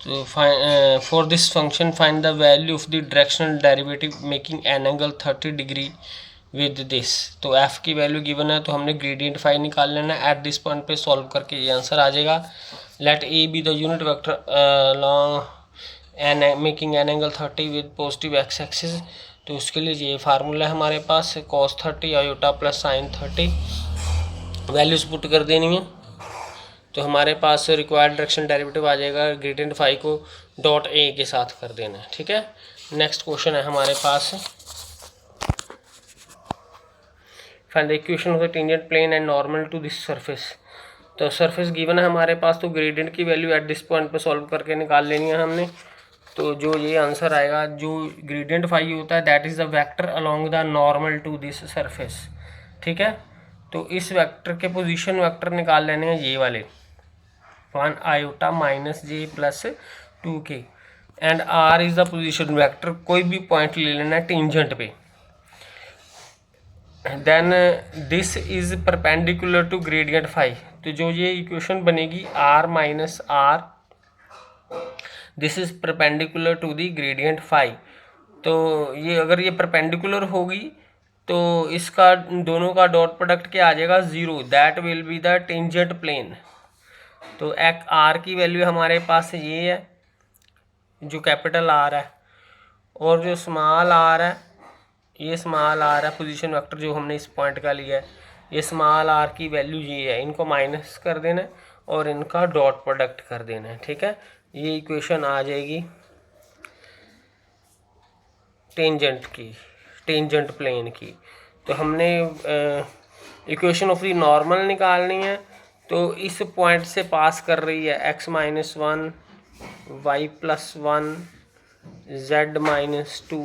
तो for this function find the value of the directional derivative making an angle 30 degree with this. तो F की value given है तो हमने gradient phi निकाल लेना है। एट दिस पॉइंट पे सॉल्व करके ये आंसर आ जाएगा। Let A be the unit vector along an making an angle 30 with positive X axis. तो उसके लिए ये फार्मूला है हमारे पास cos 30 iota plus sign 30, values put कर देनी है। तो हमारे पास रिक्वायर्ड डायरेक्शन डेरिवेटिव आ जाएगा, ग्रेडियंट फाई को डॉट ए के साथ कर देना है। ठीक है, नेक्स्ट क्वेश्चन है हमारे पास, find the equation of the tangent plane and normal to this surface. तो सरफेस गिवन है हमारे पास, तो ग्रेडियंट की वैल्यू एट दिस पॉइंट पे सॉल्व करके निकाल लेनी है हमने। तो जो ये आंसर आएगा, जो ग्रेडियंट फाई होता है that is the vector along the normal to this surface. ठीक है, तो इस वेक्टर के पोजीशन वेक्टर निकाल लेने हैं ये वाले, 1 iota minus J plus 2k and R is the position vector. कोई भी पॉइंट ले लेना है टेंजेंट पे। Then this is perpendicular to gradient phi. तो जो ये इक्वेशन बनेगी r minus R, this is perpendicular to the gradient phi. तो ये अगर ये परपेंडिकुलर होगी तो इसका दोनों का डॉट प्रोडक्ट क्या आ जाएगा, 0, that will be the tangent plane. तो एक आर की वैल्यू हमारे पास ये है, जो कैपिटल आर है, और जो स्मॉल आर है, ये स्मॉल आर है पोजीशन वेक्टर जो हमने इस पॉइंट का लिया है। ये स्मॉल आर की वैल्यू ये है, इनको माइनस कर देना है और इनका डॉट प्रोडक्ट कर देना है। ठीक है, ये इक्वेशन आ जाएगी टेंजेंट की, टेंजेंट प्लेन की। तो हमने इक्वेशन ऑफ द नॉर्मल निकालनी है। तो इस पॉइंट से पास कर रही है x minus 1, Y plus 1, z minus 2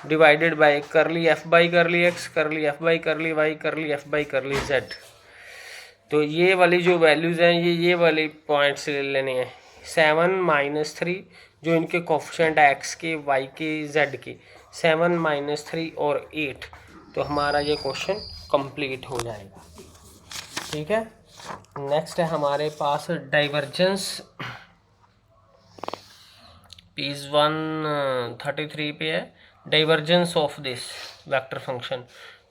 divided by curly F by curly X, curly F by curly Y, curly F by curly Z. तो ये वाली जो वैल्यूज़ हैं ये वाले पॉइंट्स ले लेने हैं, 7 माइनस 3 जो इनके कोफिशिएंट है एक्स के, वाई के, जेड के, 7 माइनस 3 और 8। तो हमारा ये क्वेश्चन कंप्लीट हो जाएगा। ठीक है, नेक्स्ट है हमारे पास डाइवर्जेंस, पेज 133 पे है, divergence of this vector function.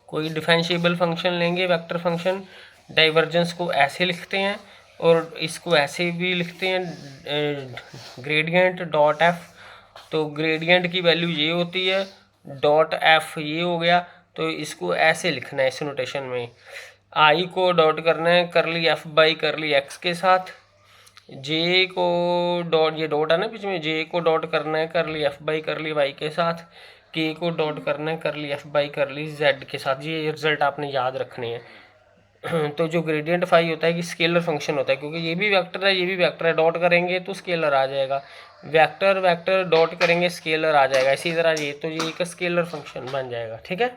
कोई डिफरेंशिएबल फंक्शन लेंगे वेक्टर फंक्शन, डाइवर्जेंस को ऐसे लिखते हैं और इसको ऐसे भी लिखते हैं, ग्रेडियंट डॉट एफ। तो ग्रेडियंट की वैल्यू ये होती है, डॉट एफ ये हो गया। तो इसको ऐसे लिखना है इस नोटेशन में, आई को डॉट करना है करली एफ बाई करली एक्स के साथ, जे को डॉट, ये डॉट है ना बीच में, जे को डॉट करना है करली एफ बाई करली वाई के साथ, के को डॉट करना है करली एफ बाई करली जेड के साथ। ये रिजल्ट आपने याद रखने हैं। तो जो ग्रेडियंट फाई होता है कि स्केलर फंक्शन होता है, क्योंकि ये भी वेक्टर है ये भी वेक्टर है, डॉट करेंगे तो स्केलर आ जाएगा, वेक्टर वेक्टर डॉट करेंगे स्केलर आ जाएगा। इसी तरह ये, तो ये एक स्केलर फंक्शन बन जाएगा। ठीक है,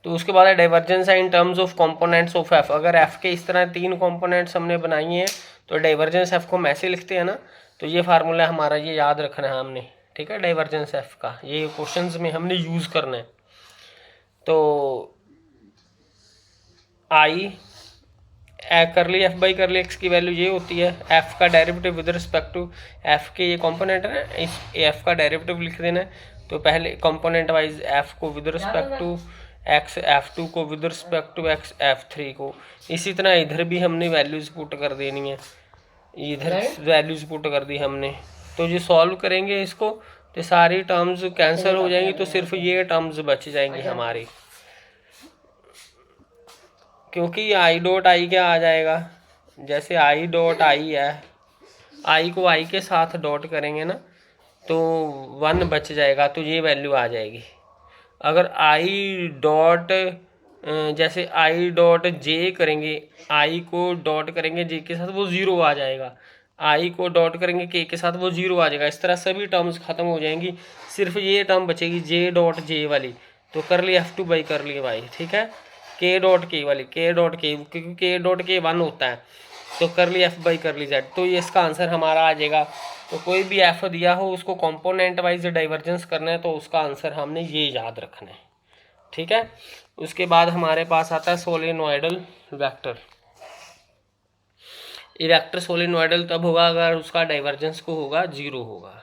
तो उसके बाद है डाइवर्जेंस है in terms of components of F. अगर एफ के इस तरह 3 कंपोनेंट्स हमने बनाई हैं तो डाइवर्जेंस एफ को हम ऐसे लिखते हैं ना। तो ये फार्मूला हमारा ये याद रखना है हमने। ठीक है, डाइवर्जेंस एफ का ये क्वेश्चंस में हमने यूज़ करना है। तो I curly F by curly X की वैल्यू ये होती है, एफ का derivative with respect to F के ये कंपोनेंट है ना, इस एफ का डेरिवेटिव लिख देना है। तो पहले कंपोनेंट वाइज एफ को with respect to X, F2 को with respect to x, F3 को। इसी तरह इधर भी हमने वैल्यूज पुट कर देनी है, इधर वैल्यूज पुट कर दी हमने। तो जो सॉल्व करेंगे इसको तो सारी टर्म्स कैंसिल हो जाएंगी, तो सिर्फ ये टर्म्स बच जाएंगी हमारी, क्योंकि आई डॉट आई क्या आ जाएगा, जैसे आई डॉट आई है, आई को आई के साथ डॉट करेंगे ना तो 1 बच जाएगा, तो ये वैल्यू आ जाएगी। अगर आई डॉट, जैसे आई डॉट जे करेंगे, आई को डॉट करेंगे जे के साथ वो 0 आ जाएगा, आई को डॉट करेंगे के साथ वो 0 आ जाएगा। इस तरह सभी टर्म्स खत्म हो जाएंगी, सिर्फ ये टर्म बचेगी जे डॉट जे वाली। तो कर ली F2 बाई कर ली वाई। ठीक है, के डॉट के वाली, के डॉट के, क्योंकि के डॉट के 1 होता है, तो कर ली एफ बाई कर ली जेड। तो ये इसका आंसर हमारा आ जाएगा। तो कोई भी एफ दिया हो उसको कंपोनेंट वाइज डाइवर्जेंस करना है, तो उसका आंसर हमने ये याद रखना है। ठीक है। उसके बाद हमारे पास आता है सोलेनोइडल वेक्टर। ये वेक्टर सोलेनोइडल तब होगा अगर उसका डाइवर्जेंस को होगा 0 होगा।